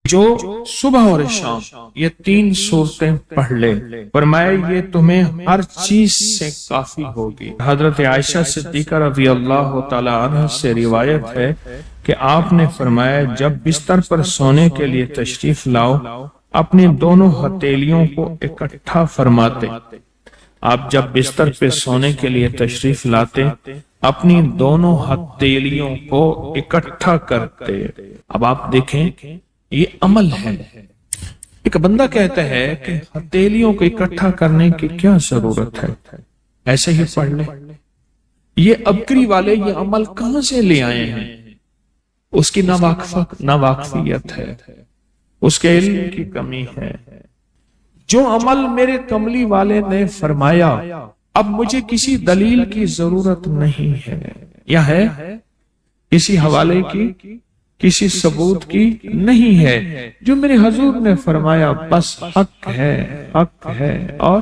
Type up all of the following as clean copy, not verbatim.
جو صبح اور شام یہ 3 صورتیں پڑھ لے، فرمایا یہ تمہیں ہر چیز سے کافی ہوگی۔ حضرت عائشہ صدیقہ رضی اللہ تعالی عنہ سے روایت ہے کہ آپ نے فرمایا جب بستر پر سونے کے لیے تشریف لاؤ اپنی دونوں ہتھیلیوں کو اکٹھا فرماتے۔ آپ جب بستر پہ سونے کے لیے تشریف لاتے اپنی دونوں ہتھیلیوں کو اکٹھا کرتے۔ اب آپ دیکھیں یہ عمل ہے۔ ایک بندہ کہتا ہے کہ ہتھیلیوں کو اکٹھا کرنے کی کیا ضرورت ہے، ایسے ہی پڑھ لے۔ یہ ابکری والے یہ عمل کہاں سے لے آئے ہیں؟ اس کی ناواقفیت ہے، اس کے علم کی کمی ہے۔ جو عمل میرے کملی والے نے فرمایا اب مجھے کسی دلیل کی ضرورت نہیں ہے، یا ہے کسی حوالے کی، کسی ثبوت کی نہیں ہے۔ جو میرے حضور نے فرمایا بس حق ہے، حق ہے اور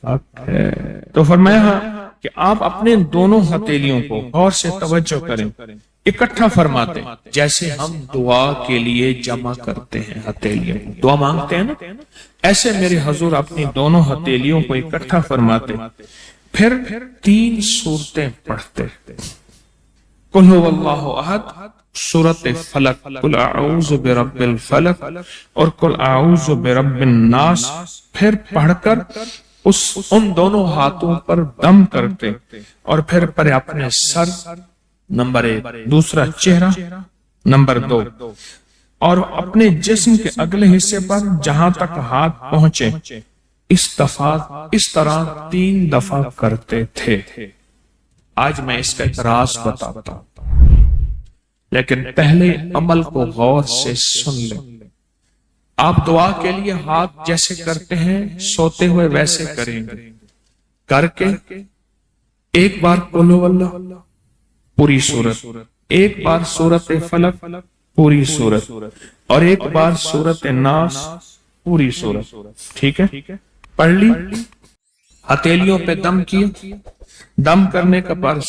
حق ہے۔ تو فرمایا کہ آپ اپنے دونوں ہتھیلیوں کو غور سے توجہ کریں، اکٹھا فرماتے جیسے ہم دعا کے لیے جمع کرتے ہیں ہتھیلیاں، دعا مانگتے ہیں نا، ایسے میرے حضور اپنی دونوں ہتھیلیوں کو اکٹھا فرماتے، پھر 3 صورتیں پڑھتے۔ قل هو اللہ احد، سورۃ فلق، قل اعوذ برب الفلق اور قل اعوذ برب الناس، پھر پڑھ کر ان دونوں ہاتھوں پر دم کرتے اور پھر پر اپنے سر نمبر 1، دوسرا چہرہ نمبر 2 اور اپنے جسم کے اگلے حصے پر جہاں تک ہاتھ پہنچے اس طرح 3 دفعہ کرتے تھے۔ آج میں اس کا ایک راز بتاتا ہوں، لیکن پہلے عمل کو غور سے سن لیں۔ آپ دعا کے لیے ہاتھ جیسے کرتے ہیں سوتے ہوئے ویسے کریں گے، کر کے ایک بار قل هو اللہ پوری سورت، ایک بار سورۃ فلق پوری سورت اور ایک بار سورۃ الناس پوری سورت۔ ٹھیک ہے، پڑھ لی، ہتھیلیوں پہ دم کیا۔ دم کرنے کا بعد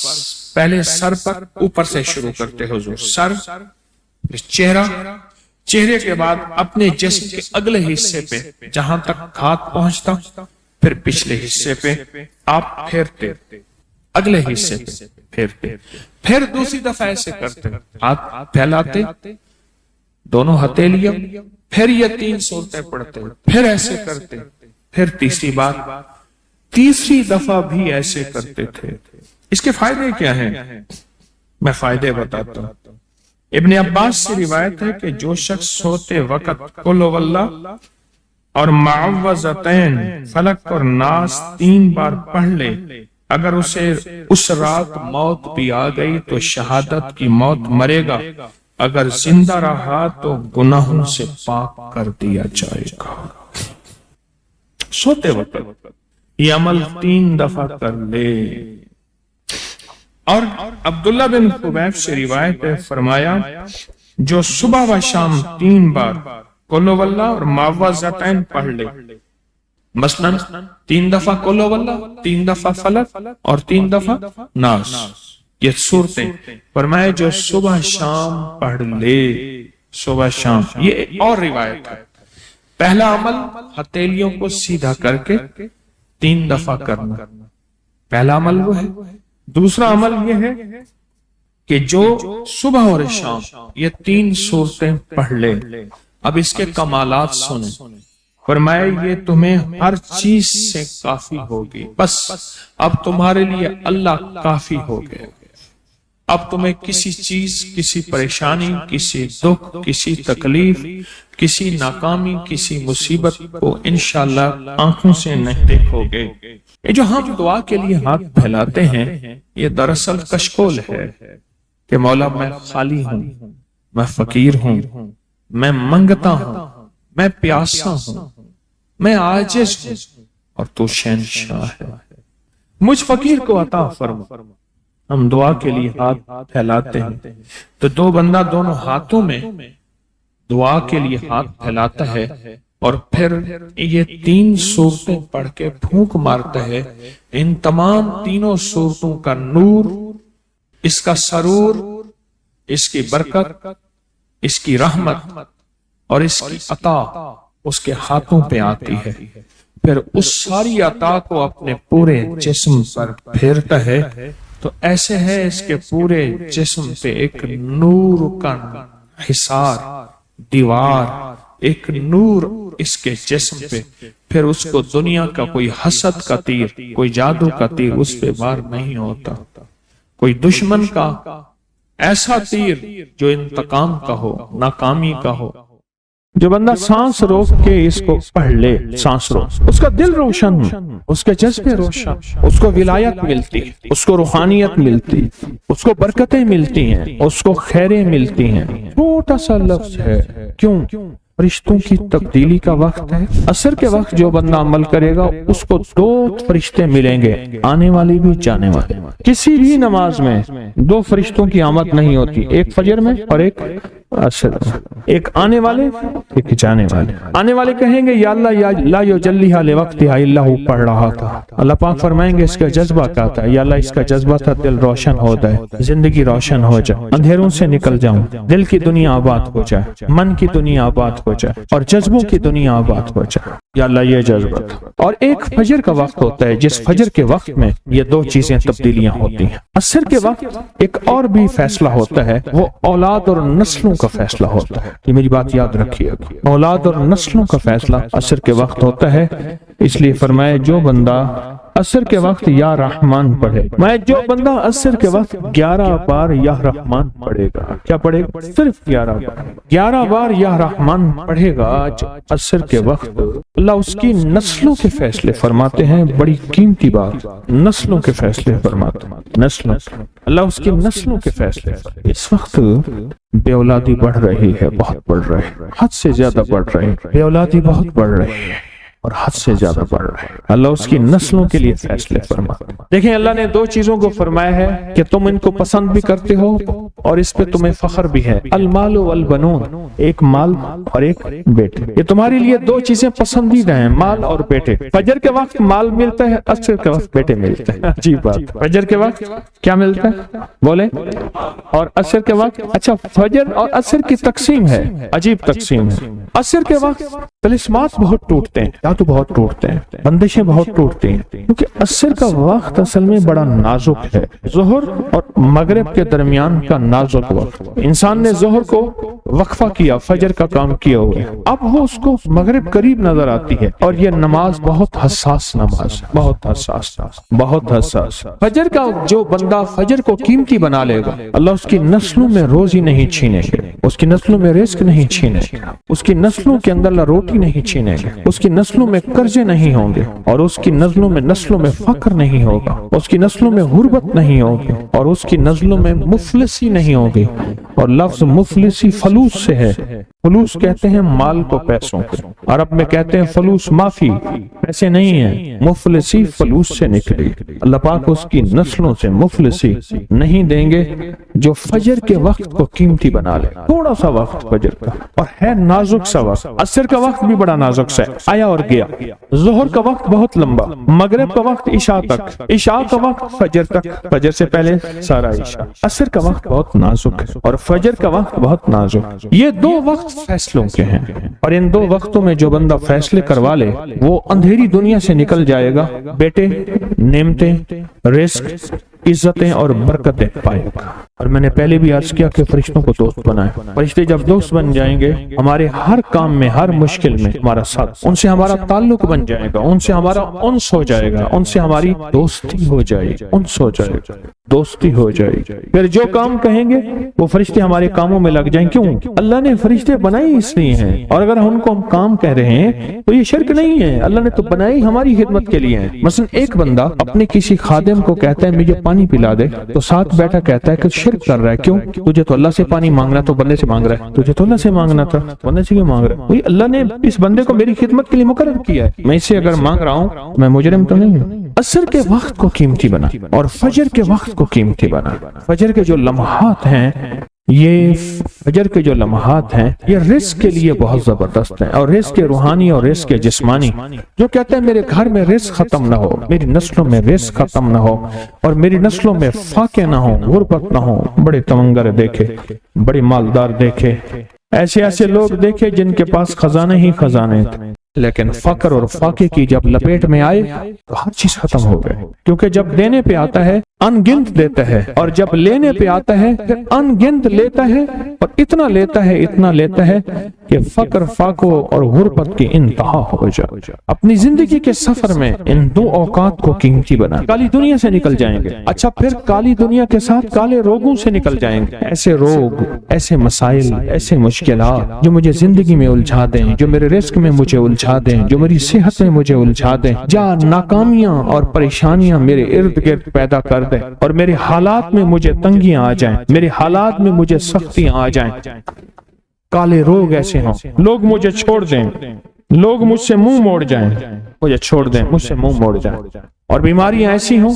پہلے سر پر اوپر سے شروع کرتے حضور، سر، چہرہ، چہرے کے بعد اپنے جسم کے اگلے حصے پہ جہاں تک ہاتھ پہنچتا، پھر پچھلے حصے پہ آپ پھیرتے، اگلے حصے پہ پھیرتے، پھر دوسری دفعہ ایسے کرتے، ہاتھ پھیلاتے دونوں ہتھیلیاں، پھر یہ 3 صورتیں پڑھتے، پھر ایسے کرتے، پھر تیسری بار، تیسری دفعہ بھی ایسے کرتے تھے۔ اس کے فائدے کیا ہیں؟ میں فائدے بتاتا ہوں۔ ابن عباس سے روایت ہے کہ جو شخص سوتے وقت قل هو اللہ اور معوذتین فلق اور ناس 3 بار پڑھ لے، اگر اسے اس رات موت بھی آ گئی تو شہادت کی موت مرے گا، اگر زندہ رہا تو گناہوں سے پاک کر دیا جائے گا۔ سوتے وقت یہ عمل 3 دفعہ کر لے۔ اور عبداللہ بن خبیب سے روایت ہے، فرمایا جو صبح و شام 3 بار قل هو اللہ اور معوذتین پڑھ لے، مثلاً 3 دفعہ قل هو اللہ، 3 دفعہ فلق اور 3 دفعہ ناس، یہ صورتیں، فرمایا جو صبح شام پڑھ لے، صبح شام۔ یہ اور روایت ہے، پہلا عمل ہتھیلیوں کو سیدھا کر کے 3 دفعہ کرنا، پہلا عمل وہ ہے۔ دوسرا عمل یہ ہے کہ جو صبح اور شام یہ 3 صورتیں پڑھ لے۔ اب اس کے کمالات سنیں، فرمایا یہ تمہیں ہر چیز سے کافی ہوگی، بس اب تمہارے لیے اللہ کافی ہو گئے۔ اب تمہیں کسی چیز، کسی پریشانی، کسی دکھ، کسی تکلیف، کسی ناکامی، کسی مصیبت کو انشاءاللہ آنکھوں سے نہیں دیکھو گے۔ یہ جو ہم دعا کے لیے ہاتھ پھیلاتے ہیں یہ دراصل کشکول ہے کہ مولا میں خالی ہوں، میں فقیر ہوں، میں منگتا ہوں، میں پیاسا ہوں، میں عاجز ہوں اور تو شہنشاہ ہے، مجھ فقیر کو عطا فرما۔ ہم دعا کے لیے ہاتھ پھیلاتے ہیں تو 2 بندہ دونوں ہاتھوں میں دعا کے لیے ہاتھ پھیلاتا ہے اور پھر یہ 3 صورتیں پڑھ کے پھونک مارتا ہے۔ ان تمام 3 صورتوں کا نور، اس کا سرور، اس کی برکت، اس کی رحمت اور اس کی عطا اس کے ہاتھوں پہ آتی ہے، پھر اس ساری عطا کو اپنے پورے جسم پر پھیرتا ہے تو ایسے ہے اس کے پورے جسم پہ ایک نور کا حصار، دیوار، ایک نور اس کے جسم پہ، پھر اس کو دنیا کا کوئی حسد کا تیر، کوئی جادو کا تیر اس پہ وار نہیں ہوتا، کوئی دشمن کا ایسا تیر جو انتقام کا ہو، ناکامی کا ہو۔ جو بندہ سانس روک کے اس کو پڑھ لے، سانس روک، اس کا دل روشن، اس کے جذبے روشن، اس کو ولایت ملتی، اس کو روحانیت ملتی، اس کو برکتیں ملتی ہیں، اس کو خیریں ملتی ہیں۔ چھوٹا سا لفظ ہے، کیوں؟ فرشتوں کی تبدیلی کا وقت ہے۔ عصر کے وقت جو بندہ عمل کرے گا اس کو 2 فرشتے ملیں گے، آنے والے بھی جانے والے۔ کسی بھی نماز میں 2 فرشتوں کی آمد نہیں ہوتی، ایک فجر میں اور ایک عصر میں، ایک آنے والے ایک جانے والے۔ آنے والے کہیں گے یا اللہ یا لا یجلیھا لوقتھا الا ہو، پڑھ رہا تھا، اللہ پاک فرمائیں گے اس کا جذبہ کیا تھا؟ یا اللہ اس کا جذبہ تھا دل روشن ہو جائے، زندگی روشن ہو جائے، اندھیروں سے نکل جاؤں، دل کی دنیا آباد ہو جائے، من کی دنیا آباد ہو جائے اور جذبوں کی دنیا آباد ہو جائے، یا اللہ یہ جذبہ تھا۔ اور ایک فجر کا وقت ہوتا ہے جس فجر کے وقت میں یہ 2 چیزیں تبدیلیاں ہوتی ہیں۔ عصر کے وقت ایک اور بھی فیصلہ ہوتا ہے، وہ اولاد اور نسلوں کا فیصلہ ہوتا ہے۔ یہ میری بات یاد رکھیے، اولاد اور نسلوں کا فیصلہ عصر کے وقت ہوتا ہے۔ اس لیے فرمایا جو بندہ عصر کے وقت یا رحمان پڑھے، میں جو بندہ عصر کے وقت 11 بار یا رحمان پڑھے گا، کیا پڑھے گا؟ صرف 11 بار یا رحمان پڑھے گا عصر کے وقت، اللہ اس کی نسلوں کے فیصلے فرماتے ہیں۔ بڑی قیمتی بات، نسلوں کے فیصلے فرماتے ہیں، نسلوں، اللہ اس کی نسلوں کے فیصلے۔ اس وقت بے اولادی بڑھ رہی ہے، بہت بڑھ رہی ہے، حد سے زیادہ بڑھ رہی ہے، بے اولادی بہت بڑھ رہی ہے اور حد سے زیادہ بڑھ رہا ہے۔ اللہ اس کی نسلوں کے لیے فیصلے فرماتا ہے۔ دیکھیں اللہ نے 2 چیزوں کو فرمایا ہے کہ تم ان کو پسند بھی کرتے ہو اور اس پہ تمہیں فخر بھی ہے، المال والبنون، ایک مال اور ایک بیٹے۔ یہ تمہارے لیے 2 چیزیں پسندیدہ ہیں، مال اور بیٹے۔ فجر کے وقت مال ملتا ہے، عصر کے وقت بیٹے ملتے ہیں۔ عجیب بات، فجر کے وقت کیا ملتا ہے بولے، اور عصر کے وقت، اچھا فجر اور عصر کی تقسیم ہے، عجیب تقسیم ہے۔ عصر کے وقت طلسمات بہت ٹوٹتے ہیں، تو بہت ٹوٹتے ہیں، بندشیں بہت ٹوٹتی ہیں، کیونکہ عصر کا وقت اصل میں بڑا نازک ہے۔ ظہر اور مغرب کے درمیان کا نازک وقت، انسان نے ظہر کو وقفہ کیا، فجر کا کام کیا ہوا ہے، اب وہ اس کو مغرب قریب نظر آتی ہے، اور یہ نماز بہت حساس نماز، بہت حساس، بہت حساس۔ فجر کا جو بندہ فجر کو قیمتی بنا لے گا، اللہ اس کی نسلوں میں روزی نہیں چھینے گا، اس کی نسلوں میں رزق نہیں چھینے گا، اس کی نسلوں کے اندر اللہ روٹی نہیں چھینے گا، اس کی نسلوں میں قرضے نہیں ہوں گے، اور اس کی نسلوں میں فقر نہیں ہوگا، اس کی نسلوں میں غربت نہیں ہوگی، اور اس کی نسلوں میں مفلسی نہیں ہوگی۔ اور لفظ مفلسی فلوس سے ہے، فلوس کہتے ہیں مال کو، پیسوں کو، عرب میں کہتے ہیں فلوس معافی، پیسے نہیں ہیں، مفلسی فلوس سے نکلی۔ اللہ پاک اس کی نسلوں سے مفلسی نہیں دیں گے جو فجر کے وقت کو قیمتی بنا لے۔ تھوڑا سا وقت فجر کا، اور ہے نازک سا وقت، عصر کا وقت بھی بڑا نازک سا ہے، آیا اور گیا۔ ظہر کا وقت بہت لمبا، مغرب کا وقت عشاء تک، عشاء کا وقت فجر تک، فجر سے پہلے سارا عشاء۔ عصر کا وقت بہت نازک ہے اور فجر کا وقت بہت نازک۔ یہ 2 وقت فیصلوں کے ہیں، اور ان 2 وقتوں میں جو بندہ فیصلے کروا لے وہ اندھیری دنیا سے نکل جائے گا، بیٹے، نعمتیں، رزق، عزتیں اور برکتیں پائے گا۔ اور میں نے پہلے بھی عرض کیا کہ فرشتوں کو دوست بنائے، فرشتے جب دوست بن جائیں گے ہمارے ہر کام میں، ہر مشکل میں ہمارا ساتھ، ان سے ہمارا تعلق بن جائے گا، ان سے ہمارا انس ہو جائے گا، ان سے ہماری دوستی ہو جائے گی، انس ہو جائے گا، دوستی ہو جائے گی۔ پھر جو کام کہیں گے وہ فرشتے ہمارے کاموں میں لگ جائیں۔ کیوں؟ اللہ نے فرشتے بنائی اس لیے ہیں، اور اگر ان کو ہم کام کہہ رہے ہیں تو یہ شرک نہیں ہے، اللہ نے تو بنائی ہماری خدمت کے لیے ہے۔ مثلا ایک بندہ اپنے کسی خادم کو کہتا ہے مجھے پانی پلا دے، تو ساتھ بیٹھا کہتا ہے کہ شرک کر رہا ہے۔ کیوں؟ تجھے تو اللہ سے پانی مانگنا تو بندے سے مانگ رہا ہے، تجھے تو اللہ سے مانگنا تھا، بندے سے کیوں مانگ رہا ہے؟ وہی اللہ نے اس بندے کو میری خدمت کے لیے مقرر کیا ہے، میں اس سے اگر مانگ رہا ہوں میں مجرم تو نہیں ہوں۔ عصر کے وقت کو قیمتی بنا اور فجر کے وقت کو قیمتی بنا۔ فجر کے جو لمحات ہیں، یہ فجر کے جو لمحات ہیں یہ رزق کے لیے بہت زبردست ہیں، اور رزق روحانی اور رزق جسمانی۔ جو کہتے ہیں میرے گھر میں رزق ختم نہ ہو، میری نسلوں میں رزق ختم نہ ہو، اور میری نسلوں میں فاقے نہ ہو، غربت نہ ہو، بڑے تمنگر دیکھے، بڑے مالدار دیکھے، ایسے ایسے لوگ دیکھے جن کے پاس خزانے ہی خزانے تھے، لیکن فقر اور فاقے کی جب لپیٹ میں آئے تو ہر چیز ختم ہو گئے، کیونکہ جب دینے پہ آتا ہے ان گنت دیتا ہے، اور جب لینے پہ آتا ہے پھر ان گنت لیتا ہے، اور اتنا لیتا ہے کہ فقر فاقوں اور غربت کی انتہا ہو جائے۔ اپنی زندگی کے سفر میں ان دو اوقات کو قیمتی بنا، کالی دنیا سے نکل جائیں گے، اچھا پھر کالی دنیا کے ساتھ کالے روگوں سے نکل جائیں گے، ایسے روگ، ایسے مسائل، ایسے مشکلات جو مجھے زندگی میں الجھا دیں، جو میرے رزق میں مجھے الجھا دیں، جو میری صحت میں مجھے الجھا دیں، جہاں ناکامیاں اور پریشانیاں میرے ارد گرد پیدا کر دیں، اور میرے حالات میں مجھے تنگیاں آ جائیں، میرے حالات میں مجھے سختیاں آ جائیں، کالے روگ ایسے ہوں، لوگ مجھے چھوڑ دیں، لوگ مجھ سے منہ موڑ جائیں، مجھے چھوڑ دیں، مجھ سے منہ موڑ جائیں، اور بیماریاں ایسی ہوں،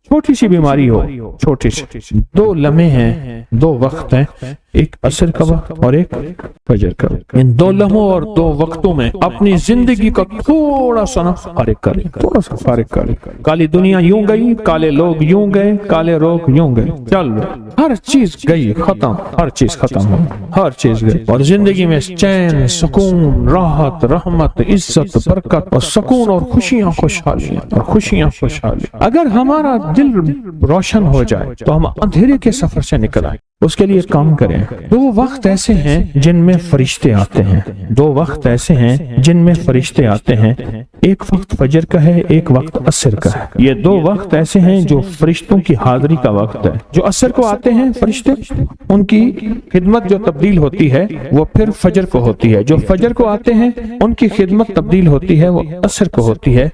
چھوٹی سی بیماری ہو، چھوٹی سی، دو لمحے ہیں، دو وقت ہیں، ایک عصر کا وقت اور ایک فجر کا وقت، ان دو لمحوں اور دو وقتوں میں اپنی زندگی کا تھوڑا سا فارغ کریں، تھوڑا سا فارغ کریں۔ کالی دنیا یوں گئی، کالے لوگ یوں گئے، کالے روگ یوں گئے، چل ہر چیز گئی، ختم، ہر چیز ختم ہو، ہر چیز گئی، اور زندگی میں چین، سکون، راحت، رحمت، عزت، برکت اور سکون اور خوشیاں خوشحالیاں اور خوشیاں خوشحالی۔ اگر ہمارا دل روشن ہو جائے تو ہم اندھیرے کے سفر سے نکل آئیں۔ اس کے لیے کام کریں۔ دو وقت ایسے ہیں جن میں فرشتے آتے ہیں، دو وقت ایسے ہیں جن میں فرشتے آتے ہیں، ایک وقت فجر کا ہے، ایک وقت عصر کا ہے۔ یہ دو وقت ایسے ہیں جو فرشتوں کی حاضری کا وقت ہے۔ جو عصر کو آتے ہیں فرشتے، ان کی خدمت جو تبدیل ہوتی ہے وہ پھر فجر کو ہوتی ہے، جو فجر کو آتے ہیں ان کی خدمت تبدیل ہوتی ہے وہ عصر کو ہوتی ہے۔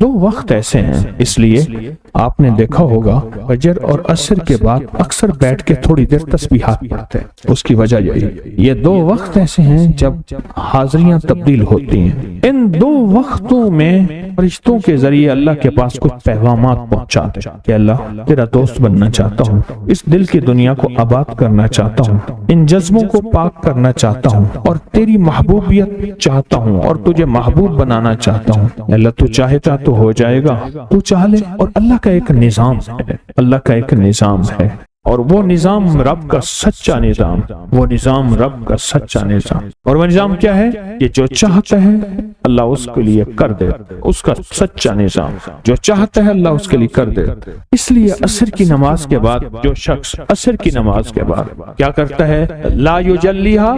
دو وقت ایسے ہیں، اس لیے آپ نے دیکھا ہوگا فجر اور عصر کے بعد اکثر بیٹھ کے تھوڑی دیر تسبیحات پڑھتے ہیں۔ اس کی وجہ یہی، یہ دو وقت ایسے ہیں جب حاضریاں تبدیل ہوتی ہیں۔ ان دو وقتوں میں فرشتوں کے ذریعے اللہ کے پاس کچھ پیغامات پہنچاتے ہیں کہ اللہ تیرا دوست بننا چاہتا ہوں، اس دل کی دنیا کو آباد کرنا چاہتا ہوں، ان جذبوں کو پاک کرنا چاہتا ہوں، اور تیری محبوبیت چاہتا ہوں، اور تجھے محبوب بنانا چاہتا ہوں۔ اللہ تو چاہتا تو ہو جائے گا، تو چاہ لے۔ اور اللہ کا ایک نظام ہے، اللہ کا ایک نظام ہے، اور وہ نظام رب کا سچا نظام، وہ نظام رب کا سچا نظام۔ اور وہ نظام کیا ہے؟ یہ جو چاہتا ہے اللہ اس کے لیے کر دے، اس کا سچا نظام جو چاہتا ہے اللہ اس کے لیے کر دے۔ اس لیے عصر کی نماز کے بعد جو شخص عصر کی نماز کے بعد کیا کرتا ہے؟ لا یجلیھا،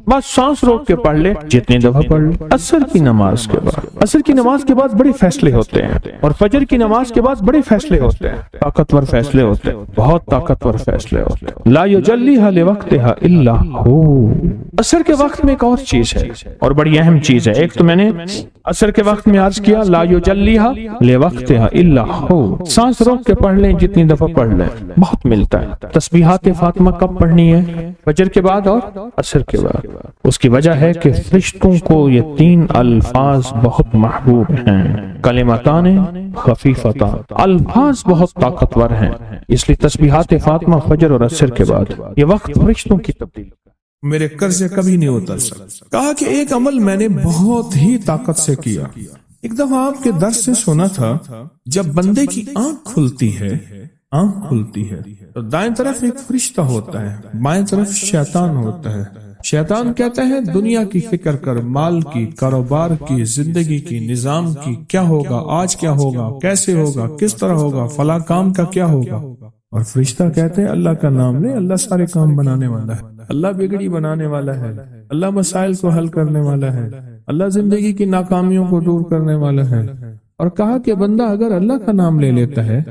بس سانس روک کے پڑھ لے، جتنی دفعہ پڑھ لے۔ عصر کی نماز کے بعد، عصر کی نماز کے بعد بڑے فیصلے ہوتے ہیں، اور فجر کی نماز کے بعد بڑے فیصلے ہوتے ہیں، طاقتور فیصلے ہوتے ہیں، بہت طاقتور فیصلے ہوتے ہیں۔ لا یجلیھا لوقتھا الا ہو۔ عصر کے وقت میں ایک اور چیز ہے، اور بڑی اہم چیز ہے۔ ایک تو میں نے عصر کے وقت میں عرض کیا لا یجلیھا لوقتھا الا ہو، سانس روک کے پڑھ لیں، جتنی دفعہ پڑھ لیں، بہت ملتا ہے۔ تسبیحات فاطمہ کب پڑھنی ہے؟ فجر کے بعد اور عصر کے بعد۔ اس کی وجہ ہے کہ فرشتوں کو یہ تین الفاظ بہت محبوب ہیں، کلمتان خفیفتان، الفاظ بہت طاقتور ہیں، اس لیے تسبیحات فاطمہ فجر اور عصر کے بعد یہ وقت فرشتوں کی تبدیل۔ میرے قرضے کبھی نہیں اتر سکتے۔ کہا کہ ایک عمل میں نے بہت ہی طاقت سے کیا۔ ایک دفعہ آپ کے درس سے سنا تھا جب بندے کی آنکھ کھلتی ہے تو دائیں طرف ایک فرشتہ ہوتا ہے، بائیں طرف شیطان ہوتا ہے۔ شیطان کہتا ہے دنیا کی فکر کر، مال کی، کاروبار کی، زندگی کی، نظام کی، کیا ہوگا، آج کیا ہوگا، کیسے ہوگا، کس طرح ہوگا، فلاں کام کا کیا ہوگا۔ اور فرشتہ کہتے ہیں اللہ کا نام لے، اللہ سارے کام بنانے والا ہے، اللہ بگڑی بنانے والا ہے، اللہ مسائل کو حل کرنے والا ہے، اللہ زندگی کی ناکامیوں کو دور کرنے والا ہے۔ اور کہا کہ بندہ اگر اللہ کا نام لے لیتا ہے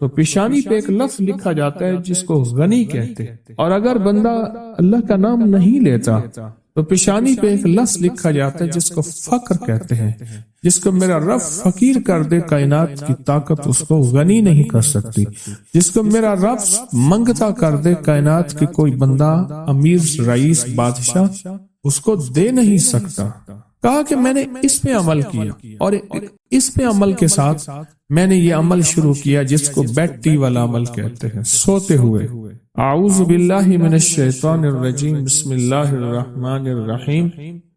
تو پیشانی پہ ایک لفظ لکھا جاتا ہے جس کو غنی کہتے ہیں، اور اگر بندہ اللہ کا نام نہیں لیتا تو پیشانی پہ ایک لفظ لکھا جاتا ہے جس کو فقر کہتے ہیں، جس کو میرا رب فقیر کر دے کائنات کی طاقت اس کو غنی نہیں کر سکتی، جس کو میرا رب منگتا کر دے کائنات کی کوئی بندہ، امیر، رئیس، بادشاہ اس کو دے نہیں سکتا۔ کہا کہ میں نے اس پہ عمل کیا، اور اس پہ عمل کے ساتھ میں نے یہ عمل شروع کیا جس کو بیٹی والا عمل کہتے ہیں، سوتے ہوئے۔ اعوذ باللہ من الشیطان الرجیم، بسم اللہ الرحمن الرحیم،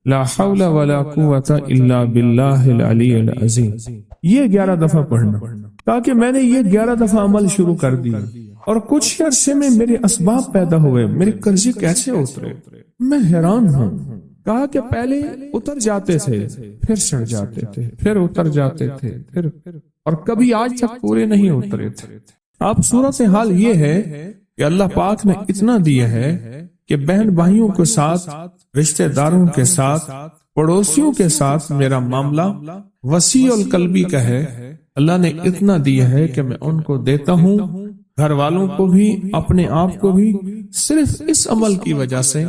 لا حول ولا قوت الا باللہ العلی العظیم۔ یہ 11 دفعہ پڑھنا۔ کہا کہ میں نے یہ 11 دفعہ عمل شروع کر دیا، اور کچھ عرصے میں میرے اسباب پیدا ہوئے، میرے قرضے کیسے اترے؟ میں حیران ہوں۔ کہا کہ پہلے اتر جاتے تھے، پھر چڑھ جاتے تھے، پھر اتر جاتے تھے، پھر اور کبھی آج تک پورے نہیں اترے تھے۔ اب صورتحال یہ ہے کہ اللہ پاک نے اتنا دیا ہے کہ بہن بھائیوں کے ساتھ، رشتہ داروں کے ساتھ، پڑوسیوں کے ساتھ میرا معاملہ وسیع القلبی کا ہے۔ اللہ نے اتنا دیا ہے کہ میں ان کو دیتا ہوں، گھر والوں کو بھی، اپنے آپ کو بھی، صرف اس عمل کی وجہ سے۔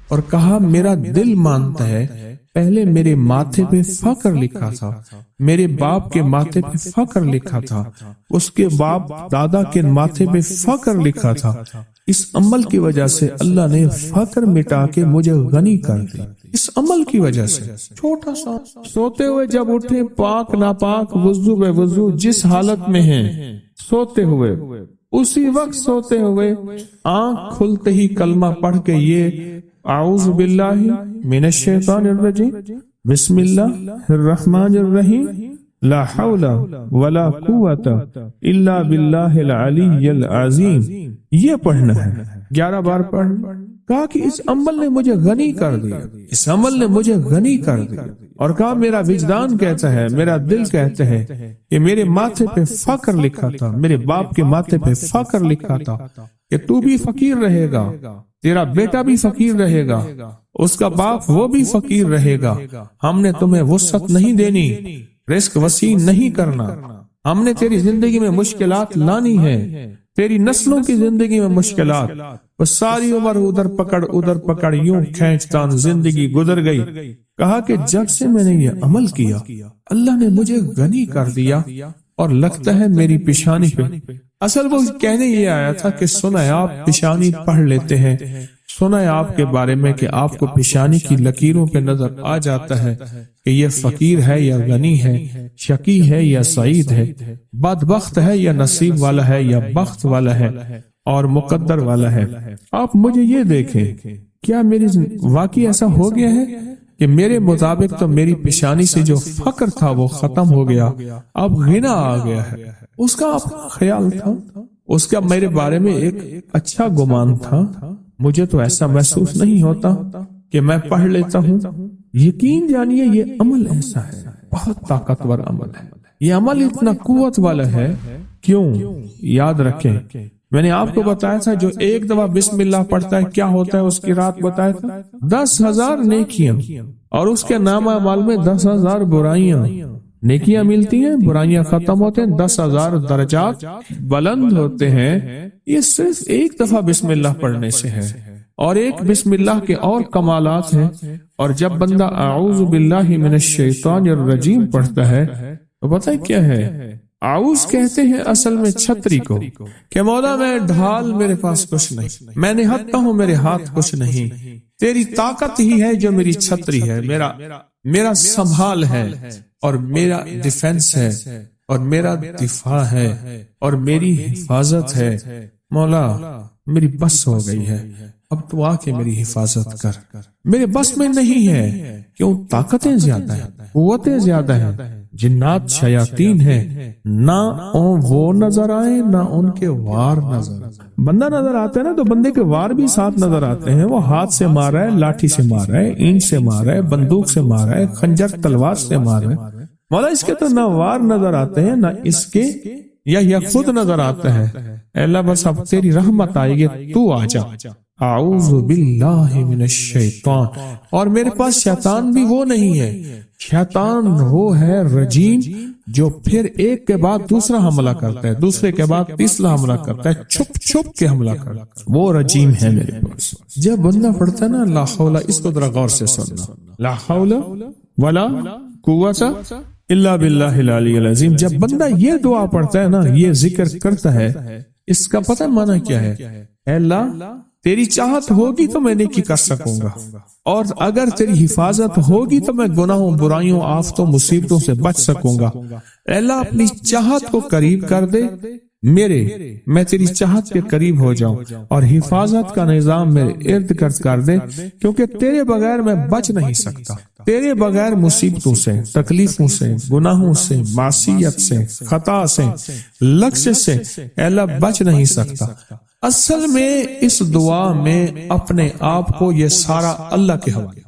اور کہا میرا دل مانتا ہے، پہلے میرے ماتھے پہ فخر لکھا تھا، میرے باپ کے ماتھے پہ فخر لکھا تھا، اس کے باپ دادا کے ماتھے پہ فخر لکھا تھا۔ اس عمل کی وجہ سے اللہ نے فخر مٹا کے مجھے غنی کر دی، اس عمل کی وجہ سے۔ چھوٹا سا سوتے ہوئے جب اٹھے، پاک ناپاک، وضو بے وضو، جس حالت میں ہیں، سوتے ہوئے اسی وقت سوتے ہوئے آنکھ کھلتے ہی کلمہ پڑھ کے یہ اعوذ باللہ من الشیطان الرجیم بسم اللہ الرحمن الرحیم لا حول ولا قوت الا باللہ العلی العظیم، یہ پڑھنا ہے 11 بار پڑھنا۔ کہا کہ اس عمل نے مجھے غنی کر دیا، اس عمل نے مجھے غنی کر دیا۔ اور کہا میرا وجدان کہتا ہے، میرا دل کہتا ہے کہ میرے ماتھے پہ فخر لکھا تھا، میرے باپ کے ماتھے پہ فخر لکھا تھا کہ تو بھی فقیر رہے گا، تیرا بیٹا بھی فقیر رہے گا، اس کا باپ وہ بھی فقیر رہے گا، ہم نے تمہیں وسعت نہیں دینی، رزق وسیع نہیں کرنا، ہم نے تیری زندگی میں مشکلات لانی ہے، تیری نسلوں کی زندگی میں مشکلات، وہ ساری عمر ادھر پکڑ یوں کھینچتان زندگی گزر گئی۔ کہا کہ جب سے میں نے یہ عمل کیا، اللہ نے مجھے غنی کر دیا، اور لگتا ہے میری پیشانی پہ، اصل وہ کہنے یہ آیا تھا کہ سنا ہے آپ پیشانی پڑھ لیتے ہیں، سنا ہے آپ کے بارے میں کہ آپ کو پیشانی کی لکیروں پہ نظر آ جاتا ہے کہ یہ فقیر ہے یا غنی ہے، شقی ہے یا سعید ہے، بدبخت ہے یا نصیب والا ہے یا بخت والا ہے اور مقدر والا ہے۔ آپ مجھے یہ دیکھیں، کیا میری واقعی ایسا ہو گیا ہے کہ میرے مطابق تو میری پیشانی سے جو فقر تھا وہ ختم ہو گیا، اب غنا آ گیا ہے۔ اس کا اپنا خیال تھا، اس کا میرے بارے میں ایک اچھا گمان تھا، مجھے تو ایسا محسوس نہیں ہوتا کہ میں پڑھ لیتا ہوں۔ یقین جانیے یہ عمل ایسا ہے، بہت طاقتور عمل ہے، یہ عمل اتنا قوت والا ہے۔ کیوں؟ یاد رکھیں، میں نے آپ کو بتایا تھا جو ایک دفعہ بسم اللہ پڑھتا ہے کیا ہوتا ہے، اس کی رات بتایا تھا 10,000 نیکیاں، اور اس کے نامہ اعمال میں 10,000 برائیاں۔ نیکیاں ملتی ہیں، برائیاں ختم ہوتے ہیں، 10,000 درجات بلند ہوتے ہیں۔ یہ صرف ایک دفعہ بسم اللہ پڑھنے سے ہے، اور ایک بسم اللہ کے اور کمالات ہیں۔ اور جب بندہ اعوذ باللہ من الشیطان الرجیم پڑھتا ہے تو پتہ ہے کیا ہے؟ اعوذ کہتے ہیں اصل میں چھتری کو، کہ مولا میں ڈھال میرے پاس کچھ نہیں، میں نہتا ہوں میرے ہاتھ کچھ نہیں، تیری طاقت ہی ہے جو میری چھتری ہے، میرا سنبھال ہے، اور میرا ڈیفنس ہے، اور میرا دفاع ہے، اور میری حفاظت ہے۔ مولا میری بس ہو گئی ہے، اب تو آ کے میری حفاظت کر، میرے بس میں نہیں ہے۔ کیوں؟ طاقتیں زیادہ ہیں، قوتیں زیادہ ہیں، جنات شیاطین ہیں، نہ وہ نظر آئے نہ ان کے وار نظر آئے۔ بندہ نظر آتا ہے نا تو بندے کے وار بھی ساتھ نظر آتے ہیں، وہ ہاتھ سے مار رہا ہے، لاٹھی سے مار رہا ہے، اینٹ سے مار رہا ہے، بندوق سے مار رہا ہے، خنجر تلوار سے مار رہا ہے۔ مولا اس کے تو نہ وار نظر آتے ہیں، نہ اس کے یا خود نظر آتا ہے۔ اے اللہ بس اب تیری رحمت آئے گی، تو آ جا۔ اعوذ باللہ من الشیطان، اور میرے پاس شیطان بھی وہ نہیں ہے، شیطان وہ ہے رجیم، جو پھر ایک کے بعد دوسرا حملہ کرتا ہے، دوسرے کے بعد تیسرا حملہ کرتا ہے، چھپ چھپ کے حملہ کرتا ہے، وہ رجیم ہے میرے پاس۔ جب بندہ پڑھتا ہے نا لا حول، اس کو ذرا غور سے سننا، لا حول ولا قوت الا باللہ العلی العظیم، جب بندہ یہ دعا پڑھتا ہے نا، یہ ذکر کرتا ہے، اس کا پتہ معنی کیا ہے؟ اے اللہ تیری چاہت ہوگی تو میں نیکی کر سکوں گا، اور اگر تیری حفاظت ہوگی تو میں گناہوں، برائیوں، آفتوں، مصیبتوں سے بچ سکوں گا۔ اے اللہ اپنی چاہت کو قریب کر دے، میرے میں تیری چاہت کے قریب ہو جاؤں اور حفاظت کا نظام میرے ارد گرد کر دے، کیونکہ تیرے بغیر میں بچ نہیں سکتا، تیرے بغیر مصیبتوں سے، تکلیفوں سے، گناہوں سے، معصیت سے، خطا سے، لغزش سے اے اللہ بچ نہیں سکتا۔ اصل میں اس دعا میں اپنے آپ کو یہ سارا اللہ کے حوالے